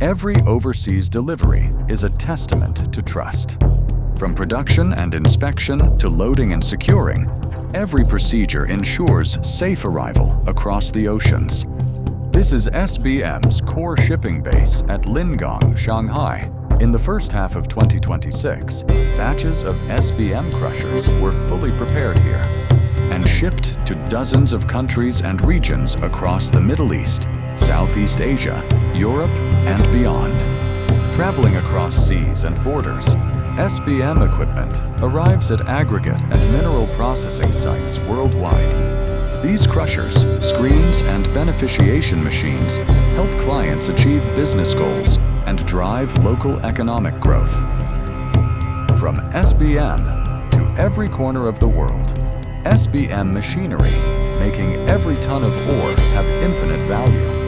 Every overseas delivery is a testament to trust. From production and inspection to loading and securing, every procedure ensures safe arrival across the oceans. This is SBM's core shipping base at Lingang, Shanghai. In the first half of 2026, batches of SBM crushers were fully prepared here and shipped to dozens of countries and regions across the Middle East, Southeast Asia, Europe, and beyond. Traveling across seas and borders, SBM equipment arrives at aggregate and mineral processing sites worldwide. These crushers, screens, and beneficiation machines help clients achieve business goals and drive local economic growth. From SBM to every corner of the world, SBM machinery, making every ton of ore have infinite value.